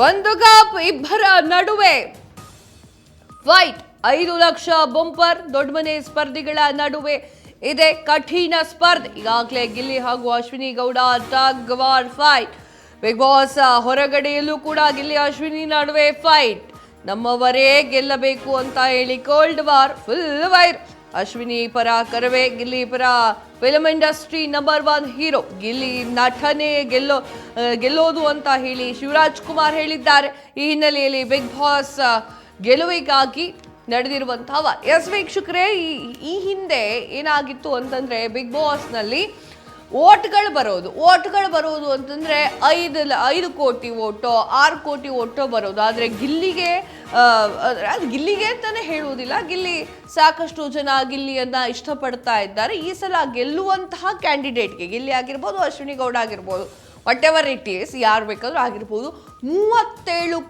ಒಂದು ಕಪ್ ಇಬ್ಬರ ನಡುವೆ ಫೈಟ್ 5 ಲಕ್ಷ ಬಂಪರ್ ದೊಡ್ಡ ಮನೆ ಸ್ಪರ್ಧಿಗಳ ನಡುವೆ ಇದೆ ಕಠಿಣ ಸ್ಪರ್ಧೆ. ಈಗಾಗಲೇ ಗಿಲ್ಲಿ ಹಾಗೂ Ashwini Gowda tug war fight. Bigg Boss ಹೊರಗಡೆಯಲ್ಲೂ ಕೂಡ ಗಿಲ್ಲಿ ಅಶ್ವಿನಿ ನಡುವೆ ಫೈಟ್. ನಮ್ಮವರೇ ಗೆಲ್ಲಬೇಕು ಅಂತ ಹೇಳಿ ಕೋಲ್ಡ್ ವಾರ್ ಫುಲ್ ವೈರ್. ಅಶ್ವಿನಿ ಪರ ಕರವೇ, ಗಿಲ್ಲಿ ಪರ film industry number 1 hero Gilli ನಟನೆ ಗೆಲ್ಲೋದು ಅಂತ ಹೇಳಿ ಶಿವರಾಜ್ ಕುಮಾರ್ ಹೇಳಿದ್ದಾರೆ. ಈ ಹಿನ್ನೆಲೆಯಲ್ಲಿ ಬಿಗ್ ಬಾಸ್ ಗೆಲುವಿಗಾಗಿ ನಡೆದಿರುವಂತಹ ವೀಕ್ಷಕರೇ, ಈ ಹಿಂದೆ ಏನಾಗಿತ್ತು ಅಂತಂದ್ರೆ ಬಿಗ್ ಬಾಸ್ನಲ್ಲಿ ಓಟ್ಗಳು ಬರೋದು ಅಂತಂದ್ರೆ 5 ಕೋಟಿ ಓಟೋ 6 ಕೋಟಿ ಓಟೋ ಬರೋದು. ಆದರೆ ಗಿಲ್ಲಿಗೆ ಅದು ಗಿಲ್ಲಿಗೆ ಅಂತಾನೆ ಹೇಳುವುದಿಲ್ಲ, ಗಿಲ್ಲಿ ಸಾಕಷ್ಟು ಜನ ಗಿಲ್ಲಿಯನ್ನ ಇಷ್ಟಪಡ್ತಾ ಇದ್ದಾರೆ. ಈ ಸಲ ಗೆಲ್ಲುವಂತಹ ಕ್ಯಾಂಡಿಡೇಟ್ಗೆ ಗಿಲ್ಲಿ ಆಗಿರ್ಬೋದು, ಅಶ್ವಿನಿ ಗೌಡ ಆಗಿರ್ಬೋದು, ವಾಟ್ ಎವರ್ ಇಟ್ ಈಸ್, ಯಾರು ಬೇಕಾದ್ರೂ ಆಗಿರ್ಬೋದು, 37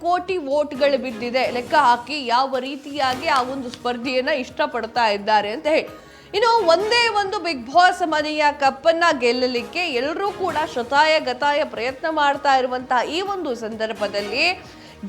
ಕೋಟಿ ವೋಟ್ಗಳು ಬಿದ್ದಿದೆ. ಲೆಕ್ಕ ಹಾಕಿ ಯಾವ ರೀತಿಯಾಗಿ ಆ ಒಂದು ಸ್ಪರ್ಧೆಯನ್ನ ಇಷ್ಟಪಡ್ತಾ ಇದ್ದಾರೆ ಅಂತ ಹೇಳಿ. ಇನ್ನು ಒಂದೇ ಒಂದು ಬಿಗ್ ಬಾಸ್ ಮನೆಯ ಕಪ್ಪನ್ನ ಗೆಲ್ಲಲಿಕ್ಕೆ ಎಲ್ಲರೂ ಕೂಡ ಶತಾಯ ಪ್ರಯತ್ನ ಮಾಡ್ತಾ ಇರುವಂತಹ ಈ ಒಂದು ಸಂದರ್ಭದಲ್ಲಿ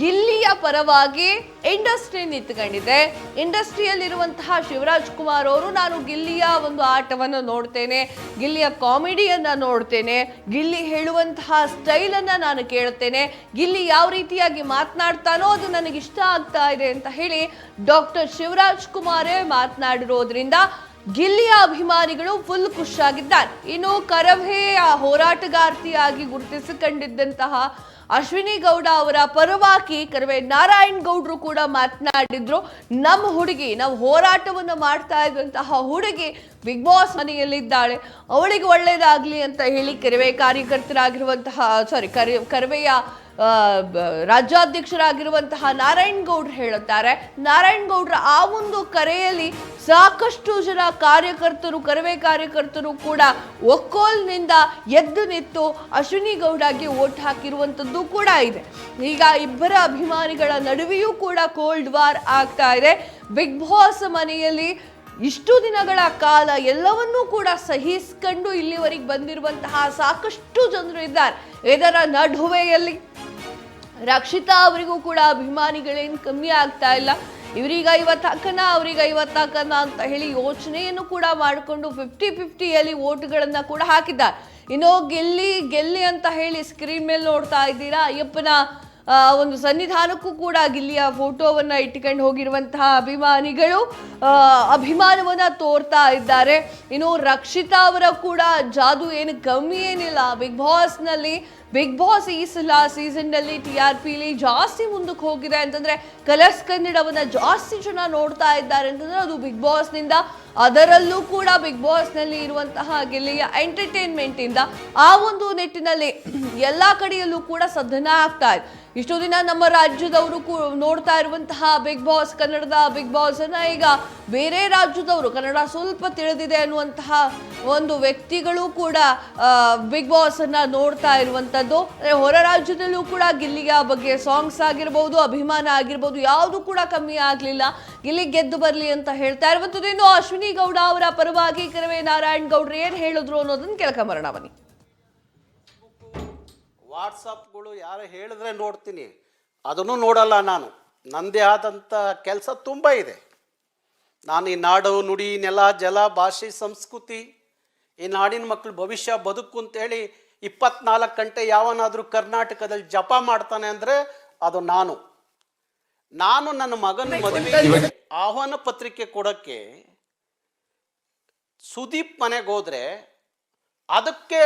ಗಿಲ್ಲಿಯ ಪರವಾಗಿ ಇಂಡಸ್ಟ್ರಿ ನಿಂತ್ಕೊಂಡಿದೆ. ಇಂಡಸ್ಟ್ರಿಯಲ್ಲಿರುವಂತಹ ಶಿವರಾಜ್ ಕುಮಾರ್ ಅವರು, ನಾನು ಗಿಲ್ಲಿಯ ಒಂದು ಆಟವನ್ನು ನೋಡ್ತೇನೆ, ಗಿಲ್ಲಿಯ ಕಾಮಿಡಿಯನ್ನ ನೋಡ್ತೇನೆ, ಗಿಲ್ಲಿ ಹೇಳುವಂತಹ ಸ್ಟೈಲನ್ನು ನಾನು ಕೇಳ್ತೇನೆ, ಗಿಲ್ಲಿ ಯಾವ ರೀತಿಯಾಗಿ ಮಾತನಾಡ್ತಾನೋ ಅದು ನನಗೆ ಇಷ್ಟ ಆಗ್ತಾ ಇದೆ ಅಂತ ಹೇಳಿ ಡಾಕ್ಟರ್ ಶಿವರಾಜ್ ಕುಮಾರೇ ಮಾತನಾಡಿರೋದ್ರಿಂದ ಗಿಲ್ಲಿಯ ಅಭಿಮಾನಿಗಳು ಫುಲ್ ಖುಷಿಯಾಗಿದ್ದಾರೆ. ಇನ್ನು ಕರವೇ ಹೋರಾಟಗಾರ್ತಿಯಾಗಿ ಗುರುತಿಸಿಕೊಂಡಿದ್ದಂತಹ ಅಶ್ವಿನಿ ಗೌಡ ಅವರ ಪರವಾಗಿ ಕರವೇ ನಾರಾಯಣ್ ಗೌಡ್ರು ಕೂಡ ಮಾತನಾಡಿದ್ರು. ನಮ್ಮ ಹುಡುಗಿ, ನಾವು ಹೋರಾಟವನ್ನು ಮಾಡ್ತಾ ಇದ್ದಂತಹ ಹುಡುಗಿ ಬಿಗ್ ಬಾಸ್ ಮನೆಯಲ್ಲಿದ್ದಾಳೆ, ಅವಳಿಗೆ ಒಳ್ಳೇದಾಗ್ಲಿ ಅಂತ ಹೇಳಿ ಕರವೇ ಕಾರ್ಯಕರ್ತರಾಗಿರುವಂತಹ ಕರವೆಯ ರಾಜ್ಯಾಧ್ಯಕ್ಷರಾಗಿರುವಂತಹ ನಾರಾಯಣ್ ಗೌಡ್ರು ಹೇಳುತ್ತಾರೆ. ನಾರಾಯಣ್ ಗೌಡ್ರ ಆ ಒಂದು ಕರೆಯಲ್ಲಿ ಸಾಕಷ್ಟು ಜನ ಕರವೇ ಕಾರ್ಯಕರ್ತರು ಕೂಡ ಒಕ್ಕೋಲ್ನಿಂದ ಎದ್ದು ನಿಂತು ಅಶ್ವಿನಿ ಗೌಡಗೆ ಓಟ್ ಹಾಕಿರುವಂಥದ್ದು ಕೂಡ ಇದೆ. ಈಗ ಇಬ್ಬರ ಅಭಿಮಾನಿಗಳ ನಡುವೆಯೂ ಕೂಡ ಕೋಲ್ಡ್ ವಾರ್ ಆಗ್ತಾ ಇದೆ. ಬಿಗ್ ಬಾಸ್ ಮನೆಯಲ್ಲಿ ಇಷ್ಟು ದಿನಗಳ ಕಾಲ ಎಲ್ಲವನ್ನೂ ಕೂಡ ಸಹಿಸಿಕೊಂಡು ಇಲ್ಲಿವರೆಗೆ ಬಂದಿರುವಂತಹ ಸಾಕಷ್ಟು ಜನರು ಇದ್ದಾರೆ. ಇದರ ನಡುವೆಯಲ್ಲಿ ರಕ್ಷಿತಾ ಅವರಿಗೂ ಕೂಡ ಅಭಿಮಾನಿಗಳೇನು ಕಮ್ಮಿ ಆಗ್ತಾ ಇಲ್ಲ. ಇವರಿಗೆ 50 ಹಾಕನ, ಅವ್ರಿಗೆ 50 ಹಾಕನ ಅಂತ ಹೇಳಿ ಯೋಚನೆಯನ್ನು ಕೂಡ ಮಾಡಿಕೊಂಡು 50-50ಯಲ್ಲಿ ಓಟ್ಗಳನ್ನ ಕೂಡ ಹಾಕಿದ್ದಾರೆ. ಇನ್ನು ಗೆಲ್ಲಿ ಅಂತ ಹೇಳಿ ಸ್ಕ್ರೀನ್ ಮೇಲೆ ನೋಡ್ತಾ ಇದ್ದೀರಾ, ಅಯ್ಯಪ್ಪನ ಒಂದು ಸನ್ನಿಧಾನಕ್ಕೂ ಕೂಡ ಗಿಲ್ಲಿಯ ಫೋಟೋವನ್ನ ಇಟ್ಕೊಂಡು ಹೋಗಿರುವಂತಹ ಅಭಿಮಾನಿಗಳು ಅಭಿಮಾನವನ್ನ ತೋರ್ತಾ ಇದ್ದಾರೆ. ಇನ್ನು ರಕ್ಷಿತಾ ಅವರ ಕೂಡ ಜಾದು ಏನು ಕಮ್ಮಿ ಏನಿಲ್ಲ ಬಿಗ್ ಬಾಸ್ನಲ್ಲಿ. ಬಿಗ್ ಬಾಸ್ ಈ ಸಲ ಸೀಸನ್ನಲ್ಲಿ TRPಲಿ ಜಾಸ್ತಿ ಮುಂದಕ್ಕೆ ಹೋಗಿದೆ ಅಂತಂದ್ರೆ, ಕಲರ್ಸ್ ಕನ್ನಡವನ್ನ ಜಾಸ್ತಿ ಜನ ನೋಡ್ತಾ ಇದ್ದಾರೆ ಅಂತಂದ್ರೆ ಅದು ಬಿಗ್ ಬಾಸ್ನಿಂದ. ಅದರಲ್ಲೂ ಕೂಡ ಬಿಗ್ ಬಾಸ್ನಲ್ಲಿ ಇರುವಂತಹ ಗಿಲ್ಲಿಯ ಎಂಟರ್ಟೈನ್ಮೆಂಟ್ ಇಂದ ಆ ಒಂದು ನಿಟ್ಟಿನಲ್ಲಿ ಎಲ್ಲಾ ಕಡೆಯಲ್ಲೂ ಕೂಡ ಸದನ ಆಗ್ತಾ ಇದೆ. ಇಷ್ಟು ದಿನ ನಮ್ಮ ರಾಜ್ಯದವರು ನೋಡ್ತಾ ಇರುವಂತಹ ಬಿಗ್ ಬಾಸ್, ಕನ್ನಡದ ಬಿಗ್ ಬಾಸ್ ಅನ್ನ ಈಗ ಬೇರೆ ರಾಜ್ಯದವರು, ಕನ್ನಡ ಸ್ವಲ್ಪ ತಿಳಿದಿದೆ ಅನ್ನುವಂತಹ ಒಂದು ವ್ಯಕ್ತಿಗಳು ಕೂಡ ಬಿಗ್ ಬಾಸ್ ಅನ್ನ ನೋಡ್ತಾ ಇರುವಂತದ್ದು. ಹೊರ ರಾಜ್ಯದಲ್ಲೂ ಕೂಡ ಗಿಲ್ಲಿಯ ಬಗ್ಗೆ ಸಾಂಗ್ಸ್ ಆಗಿರ್ಬೋದು, ಅಭಿಮಾನ ಆಗಿರ್ಬೋದು, ಯಾವುದು ಕೂಡ ಕಮ್ಮಿ ಆಗ್ಲಿಲ್ಲ. ಗಿಲ್ಲಿ ಗೆದ್ದು ಬರ್ಲಿ ಅಂತ ಹೇಳ್ತಾ ಇರುವಂತದ್ದು. ಇನ್ನು ಅಶ್ವಿನಿ ಗೌಡ ಅವರ ಪರವಾಗಿ ಕರವೇ ನಾರಾಯಣ್ ಗೌಡ್ರು ಏನ್ ಹೇಳಿದ್ರು ಅನ್ನೋದನ್ನ ಕೇಳ್ಕೊಂಬರೋಣ ಬನ್ನಿ. ವಾಟ್ಸಪ್ಗಳು ಯಾರು ಹೇಳಿದ್ರೆ ನೋಡ್ತೀನಿ, ಅದನ್ನು ನೋಡಲ್ಲ. ನಾನು ನನ್ನದೇ ಆದಂಥ ಕೆಲಸ ತುಂಬ ಇದೆ. ನಾನು ಈ ನಾಡು, ನುಡಿ, ನೆಲ, ಜಲ, ಭಾಷೆ, ಸಂಸ್ಕೃತಿ, ಈ ನಾಡಿನ ಮಕ್ಕಳು ಭವಿಷ್ಯ ಬದುಕು ಅಂತೇಳಿ 24 ಗಂಟೆ ಯಾವನಾದರೂ ಕರ್ನಾಟಕದಲ್ಲಿ ಜಪ ಮಾಡ್ತಾನೆ ಅಂದರೆ ಅದು ನಾನು ನನ್ನ ಮಗನ ಮದುವೆಗೆ ಆಹ್ವಾನ ಪತ್ರಿಕೆ ಕೊಡೋಕ್ಕೆ ಸುದೀಪ್ ಮನೆಗೆ ಹೋದರೆ ಅದಕ್ಕೆ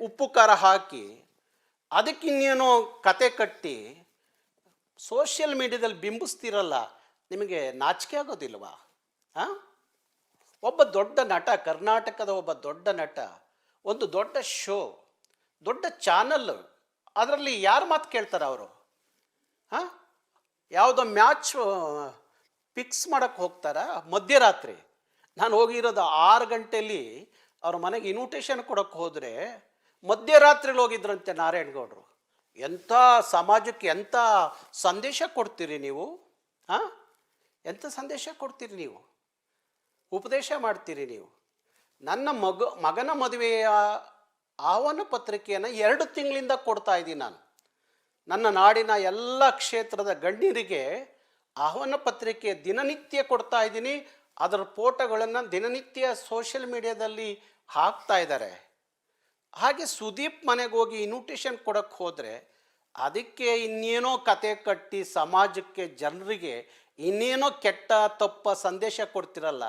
ಉಪ್ಪು ಖಾರ ಹಾಕಿ ಅದಕ್ಕಿನ್ನೇನೋ ಕತೆ ಕಟ್ಟಿ ಸೋಷಿಯಲ್ ಮೀಡಿಯಾದಲ್ಲಿ ಬಿಂಬಿಸ್ತಿರಲ್ಲ, ನಿಮಗೆ ನಾಚಿಕೆ ಆಗೋದಿಲ್ವಾ? ಒಬ್ಬ ದೊಡ್ಡ ನಟ, ಕರ್ನಾಟಕದ ಒಬ್ಬ ದೊಡ್ಡ ನಟ, ಒಂದು ದೊಡ್ಡ ಶೋ, ದೊಡ್ಡ ಚಾನಲ್, ಅದರಲ್ಲಿ ಯಾರು ಮಾತು ಕೇಳ್ತಾರೆ ಅವರು? ಯಾವುದೋ ಮ್ಯಾಚ್ ಫಿಕ್ಸ್ ಮಾಡೋಕ್ಕೆ ಹೋಗ್ತಾರ ಮಧ್ಯರಾತ್ರಿ? ನಾನು ಹೋಗಿರೋದು 6 ಗಂಟೆಯಲ್ಲಿ ಅವ್ರ ಮನೆಗೆ ಇನ್ವಿಟೇಷನ್ ಕೊಡೋಕ್ಕೆ ಹೋದರೆ ಮಧ್ಯರಾತ್ರಿಲಿ ಹೋಗಿದ್ರಂತೆ ನಾರಾಯಣ್ ಗೌಡರು. ಎಂಥ ಸಮಾಜಕ್ಕೆ ಎಂಥ ಸಂದೇಶ ಕೊಡ್ತೀರಿ ನೀವು? ಎಂಥ ಸಂದೇಶ ಕೊಡ್ತೀರಿ ನೀವು? ಉಪದೇಶ ಮಾಡ್ತೀರಿ ನೀವು? ನನ್ನ ಮಗನ ಮದುವೆಯ ಆಹ್ವಾನ ಪತ್ರಿಕೆಯನ್ನು 2 ತಿಂಗಳಿಂದ ಕೊಡ್ತಾ ಇದ್ದೀನಿ ನಾನು. ನನ್ನ ನಾಡಿನ ಎಲ್ಲ ಕ್ಷೇತ್ರದ ಗಣ್ಯರಿಗೆ ಆಹ್ವಾನ ಪತ್ರಿಕೆ ದಿನನಿತ್ಯ ಕೊಡ್ತಾ ಇದ್ದೀನಿ. ಅದರ ಫೋಟೋಗಳನ್ನು ದಿನನಿತ್ಯ ಸೋಷಿಯಲ್ ಮೀಡಿಯಾದಲ್ಲಿ ಹಾಕ್ತಾ ಇದ್ದಾರೆ. ಹಾಗೆ ಸುದೀಪ್ ಮನೆಗೆ ಹೋಗಿ ಇನ್ವಿಟೇಷನ್ ಕೊಡೋಕ್ಕೆ ಹೋದರೆ ಅದಕ್ಕೆ ಇನ್ನೇನೋ ಕತೆ ಕಟ್ಟಿ ಸಮಾಜಕ್ಕೆ ಜನರಿಗೆ ಇನ್ನೇನೋ ಕೆಟ್ಟ ತಪ್ಪ ಸಂದೇಶ ಕೊಡ್ತಿರಲ್ಲ.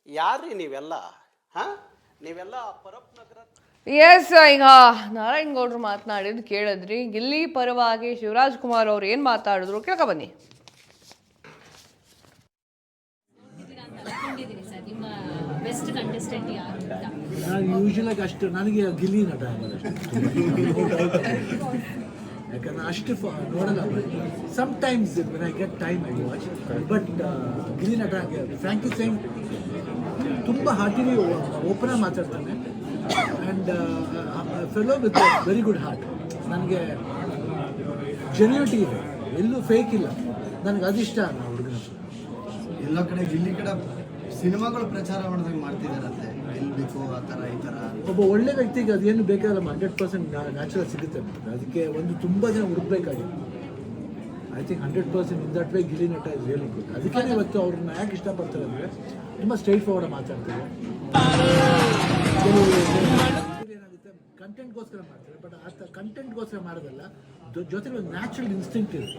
ಯಾರ್ರೀ ನೀವೆಲ್ಲ? ಹಾಂ, ನೀವೆಲ್ಲ ಪರಪ್ ನಗರ. ಎಸ್, ಈಗ ನಾರಾಯಣ್ ಗೌಡ್ರು ಮಾತನಾಡಿದ್ದು ಕೇಳಿದ್ರಿ. ಗಿಲ್ಲಿ ಪರವಾಗಿ ಶಿವರಾಜ್ ಕುಮಾರ್ ಅವ್ರು ಏನು ಮಾತಾಡಿದ್ರು ಕೇಳ್ಕ ಬನ್ನಿ. ನಾನು ಯೂಶಲಾಗಿ ಅಷ್ಟು ನನಗೆ ಗಿಲ್ಲಿ ನಟ ಯಾಕಂದ್ರೆ ಅಷ್ಟು ನೋಡಲ್ಲ. Sometimes when I get time I watch, but Gilli ನಟ ಫ್ರಾಂಕಿ ಸೇಯಿಂಗ್ ತುಂಬ ಹಾರ್ಟಿಲಿ ಓಪನ್ ಆಗಿ ಮಾತಾಡ್ತಾನೆ. And fellow with very good heart. ನನಗೆ ಜೆನ್ಯೂನಿಟಿ ಇದೆ, ಎಲ್ಲೂ ಫೇಕ್ ಇಲ್ಲ. ನನಗೆ ಅದಿಷ್ಟ ಆ ಹುಡುಗನ. ಎಲ್ಲ ಕಡೆ ಗಿಲ್ಲಿ ಕಡೆ ಸಿನಿಮಾಗಳು ಪ್ರಚಾರ ಮಾಡಿದಾಗ ಮಾಡ್ತಿದ್ದಾರಂತೆ, ಗೆಲ್ಲಬೇಕು ಆ ಥರ ಈ ಥರ. ಒಬ್ಬ ಒಳ್ಳೆ ವ್ಯಕ್ತಿಗೆ ಅದೇನು ಬೇಕಾಗಲ್ಲ, 100% ನ್ಯಾಚುರಲ್ ಸಿಗುತ್ತೆ. ಅದಕ್ಕೆ ಒಂದು ತುಂಬ ಜನ ಹುಡುಕ್ಬೇಕಾಗಿದೆ. I think 100% in that way Gilli ನಟ ಇಸ್ ರಿಯಲಿ ಗುಡ್. ಅದಕ್ಕೆ ಇವತ್ತು ಅವ್ರನ್ನ ಯಾಕೆ ಇಷ್ಟಪಡ್ತಾರೆ ಅಂದರೆ ತುಂಬ ಸ್ಟ್ರೈಟ್ ಫಾರ್ವರ್ಡ್ ಮಾತಾಡ್ತಾರೆ. ಕೆಲವು ಏನಾಗುತ್ತೆ ಕಂಟೆಂಟ್ಗೋಸ್ಕರ ಮಾಡ್ತಾರೆ, ಬಟ್ ಆ ಕಂಟೆಂಟ್ಗೋಸ್ಕರ ಮಾಡೋದಲ್ಲ, ಜೊತೆಗೆ ಒಂದು ನ್ಯಾಚುರಲ್ ಇನ್ಸ್ಟಿಂಕ್ಟ್ ಇದೆ.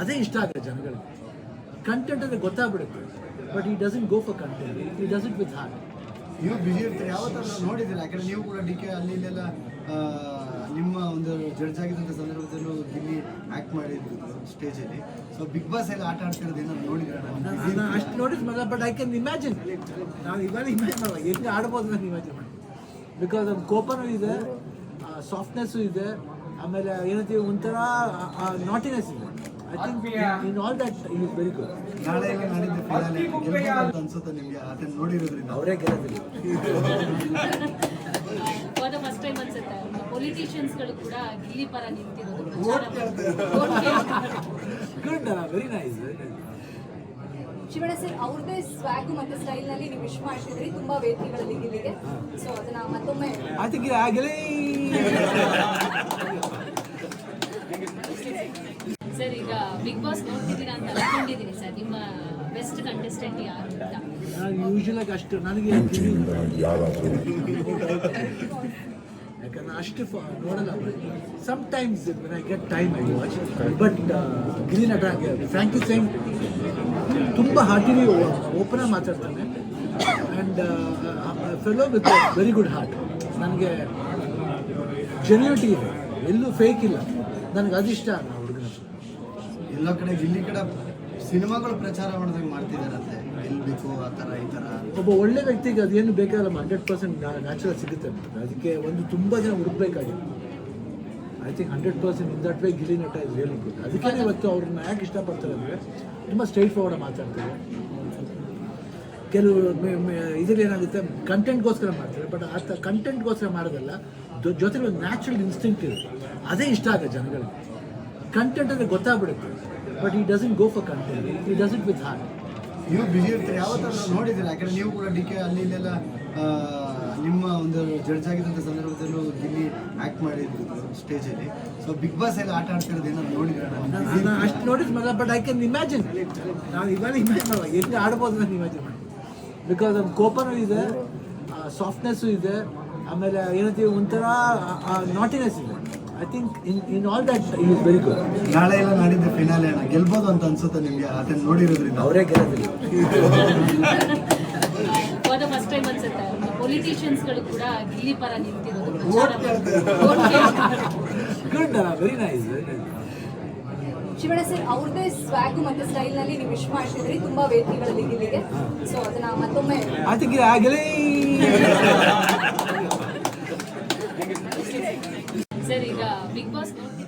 ಅದೇ ಇಷ್ಟ ಆಗುತ್ತೆ ಜನಗಳಿಗೆ. ಕಂಟೆಂಟ್ ಅಂದರೆ ಗೊತ್ತಾಗ್ಬಿಡುತ್ತೆ, ಬಟ್ ಈ doesn't go for content, he does it with heart. ನೀವು ಬಿಜಿ ಇರ್ತೀರಿ, ಯಾವತ್ತಾದ್ರೂ ನೋಡಿದ್ದೀರಾ? ಯಾಕಂದರೆ ನೀವು ಕೂಡ ಡಿ ಕೆ ಅಲ್ಲಿ ಇಲ್ಲೆಲ್ಲ ನಿಮ್ಮ ಒಂದು ಜಡ್ಜ್ ಆಗಿದ್ದಂಥ ಸಂದರ್ಭದಲ್ಲೂ ಗಿಲ್ಲಿ ಆ್ಯಕ್ಟ್ ಮಾಡಿದ್ರು ಸ್ಟೇಜಲ್ಲಿ. ಸೊ ಬಿಗ್ ಬಾಸ್ ಎಲ್ಲ ಆಟ ಆಡ್ತಿರೋದು ಏನಾದ್ರು ನೋಡಿದ್ರೆ? ನಾನು ಅಷ್ಟು ನೋಟಿಸ್ ಮಾಡಲ್ಲ, ಬಟ್ ಐ ಕ್ಯಾನ್ ಇಮ್ಯಾಜಿನ್. ನಾನು ಇವಾಗ ಇಮ್ಯಾಜಿನ್ ಮಾಡಲ್ಲ, ಹೆಂಗೆ ಆಡ್ಬೋದು ನಾನು ಇಮ್ಯಾಜಿನ್ ಮಾಡಿ. ಬಿಕಾಸ್ ಒಂದು ಕೋಪನೂ ಇದೆ, ಸಾಫ್ಟ್ನೆಸ್ಸು ಇದೆ, ಆಮೇಲೆ ಏನಂತೀವಿ ಒಂಥರ ನಾಟಿನೆಸ್ ಇದೆ. I think in all that is very good. ನಾಳೆ ಎಲ್ಲ ನಾಡಿದ್ದು ಫೈನಲ್ ಗೆಲ್ಬೋದು ಅಂತ ಅನ್ಸುತ್ತೆ ನಿಮಗೆ ಅದನ್ನು ನೋಡಿರೋದ್ರಿಂದ? ಅವರೇ ಗೆಲ್ಲೋದಿಲ್ಲ. ಫಸ್ಟ್ ಟೈಮ್ ಅನ್ಸುತ್ತೆ ಪೊಲಿಟಿಷಿಯನ್ಸ್ಗಳು ಕೂಡ ಗಿಲ್ಲಿ ಪರ ನಿಂತಿರೋದು. Good, very nice. Shivanna sir, ಅವ್ರದ್ದೇ ಸ್ವ್ಯಾಗು ಮತ್ತೆ ಸ್ಟೈಲ್ ನಲ್ಲಿ ನೀವು ವಿಶ್ ಮಾಡ್ತಿದ್ರಿ ತುಂಬಾ ವೇದಿಕೆಗಳಲ್ಲಿ ಗಿಲ್ಲಿಗೆ. ಸೊ ಅದನ್ನ ಮತ್ತೊಮ್ಮೆ ಐ ಥಿಂಕ್ ಆಗಲೇ. ಸರ್, ಈಗ ಬಿಗ್ ಬಾಸ್ ನೋಡ್ತಿದ್ದೀರಾ ಅಂತ ಅನ್ಕೊಂಡಿದ್ದೀನಿ ಸರ್. ನಿಮ್ಮ ಬೆಸ್ಟ್ ಕಂಟೆಸ್ಟೆಂಟ್ ಯಾರು ಅಂತ? ನಾನು ಯೂಶಲಾಗಿ ಅಷ್ಟು ನನಗೆ ಯಾಕಂದ್ರೆ ಅಷ್ಟು ನೋಡಲ್ಲ. Sometimes when I get time I watch, but Gilli ನಟ ಫ್ರಾಂಕಿ ಸೇಯಿಂಗ್ ತುಂಬ ಹಾರ್ಟಿಲಿ ಓಪನ್ ಆಗಿ ಮಾತಾಡ್ತಾನೆ. And fellow with very good heart. ನನಗೆ ಜೆನ್ಯೂನಿಟಿ ಇದೆ, ಎಲ್ಲೂ ಫೇಕ್ ಇಲ್ಲ. ನನಗೆ ಅದಿಷ್ಟ ಆ ಹುಡುಗನ. ಎಲ್ಲ ಕಡೆ ಗಿಲ್ಲಿ ಕಡೆ ಸಿನಿಮಾಗಳು ಪ್ರಚಾರ ಮಾಡಿದಾಗ ಮಾಡ್ತಿದ್ದಾರಂತೆ, ಗೆಲ್ಲಬೇಕು ಆ ಥರ ಈ ಥರ. ಒಬ್ಬ ಒಳ್ಳೆ ವ್ಯಕ್ತಿಗೆ ಅದೇನು ಬೇಕಾಗಲ್ಲ, 100% ನ್ಯಾಚುರಲ್ ಸಿಗುತ್ತೆ. ಅದಕ್ಕೆ ಒಂದು ತುಂಬ ಜನ ಹುಡುಕ್ಬೇಕಾಗಿದೆ. I think 100% in that way Gilli ನಟ ಇಸ್ ರಿಯಲಿ ಗುಡ್. ಅದಕ್ಕೆ ಇವತ್ತು ಅವ್ರನ್ನ ಯಾಕೆ ಇಷ್ಟಪಡ್ತಾರೆ ಅಂದರೆ ತುಂಬ ಸ್ಟ್ರೈಟ್ ಫಾರ್ವರ್ಡ್ ಮಾತಾಡ್ತಾರೆ. ಕೆಲವು ಇದರಲ್ಲಿ ಏನಾಗುತ್ತೆ ಕಂಟೆಂಟ್ಗೋಸ್ಕರ ಮಾಡ್ತಾರೆ, ಬಟ್ ಆ ಕಂಟೆಂಟ್ಗೋಸ್ಕರ ಮಾಡೋದಲ್ಲ, ಜೊತೆಗೆ ಒಂದು ನ್ಯಾಚುರಲ್ ಇನ್ಸ್ಟಿಂಕ್ಟ್ ಇದೆ. ಅದೇ ಇಷ್ಟ ಆಗುತ್ತೆ ಜನಗಳಿಗೆ. ಕಂಟೆಂಟ್ ಅಂದರೆ ಗೊತ್ತಾಗ್ಬಿಡುತ್ತೆ, ಬಟ್ ಈ doesn't go for content, he does it with heart. ನೀವು ಬಿಜಿ ಇರ್ತೀರಿ, ಯಾವತ್ತಾದ್ರೂ ನೋಡಿದ್ದೀರಾ? ಯಾಕಂದರೆ ನೀವು ಕೂಡ ಡಿ ಕೆ ಅಲ್ಲಿ ಇಲ್ಲೆಲ್ಲ ನಿಮ್ಮ ಒಂದು ಜಡ್ಜ್ ಆಗಿದ್ದಂಥ ಸಂದರ್ಭದಲ್ಲೂ ಗಿಲ್ಲಿ ಆ್ಯಕ್ಟ್ ಮಾಡಿದ್ರು ಸ್ಟೇಜಲ್ಲಿ. ಸೊ ಬಿಗ್ ಬಾಸ್ ಎಲ್ಲ ಆಟ ಆಡ್ತಿರೋದು ಏನಾದ್ರು ನೋಡಿದ್ರೆ? ನಾನು ಅಷ್ಟು ನೋಟಿಸ್ ಮಾಡಲ್ಲ, ಬಟ್ ಐ ಕ್ಯಾನ್ ಇಮ್ಯಾಜಿನ್. ನಾನು ಇವಾಗ ಇಮ್ಯಾಜಿನ್ ಮಾಡಲ್ಲ, ಹೆಂಗೆ ಆಡ್ಬೋದು ನಾನು ಇಮ್ಯಾಜಿನ್ ಮಾಡಿ. ಬಿಕಾಸ್ ಒಂದು ಕೋಪನೂ ಇದೆ, ಸಾಫ್ಟ್ನೆಸ್ಸು ಇದೆ, ಆಮೇಲೆ ಏನಂತೀವಿ ಒಂಥರ ನಾಟಿನೆಸ್ ಇದೆ. I think in all that is very good. ನಾಳೆ ಎಲ್ಲ ನಾಡಿದ್ದು ಫೈನಲ್ ಗೆಲ್ಬೋದು ಅಂತ ಅನ್ಸುತ್ತೆ ನಿಮಗೆ ಅದನ್ನು ನೋಡಿರೋದ್ರಿಂದ? ಅವರೇ ಗೆಲ್ಲೋದಿಲ್ಲ. ಫಸ್ಟ್ ಟೈಮ್ ಅನ್ಸುತ್ತೆ ಪೊಲಿಟಿಷಿಯನ್ಸ್ಗಳು ಕೂಡ ಗಿಲ್ಲಿ ಪರ ನಿಂತಿರೋದು. Good, very nice. Shivanna sir, ಅವ್ರದ್ದೇ ಸ್ವ್ಯಾಗು ಮತ್ತೆ ಸ್ಟೈಲ್ ನಲ್ಲಿ ನೀವು ವಿಶ್ ಮಾಡ್ತಿದ್ರಿ ತುಂಬಾ ವೇದಿಕೆಗಳಲ್ಲಿ ಗಿಲ್ಲಿಗೆ. ಸೊ ಅದನ್ನ ಮತ್ತೊಮ್ಮೆ ಐ ಥಿಂಕ್ ಆಗಲೇ. ಸರ್, ಈಗ ಬಿಗ್ ಬಾಸ್ ನೋಡ್ತಿದ್ದೀರಾ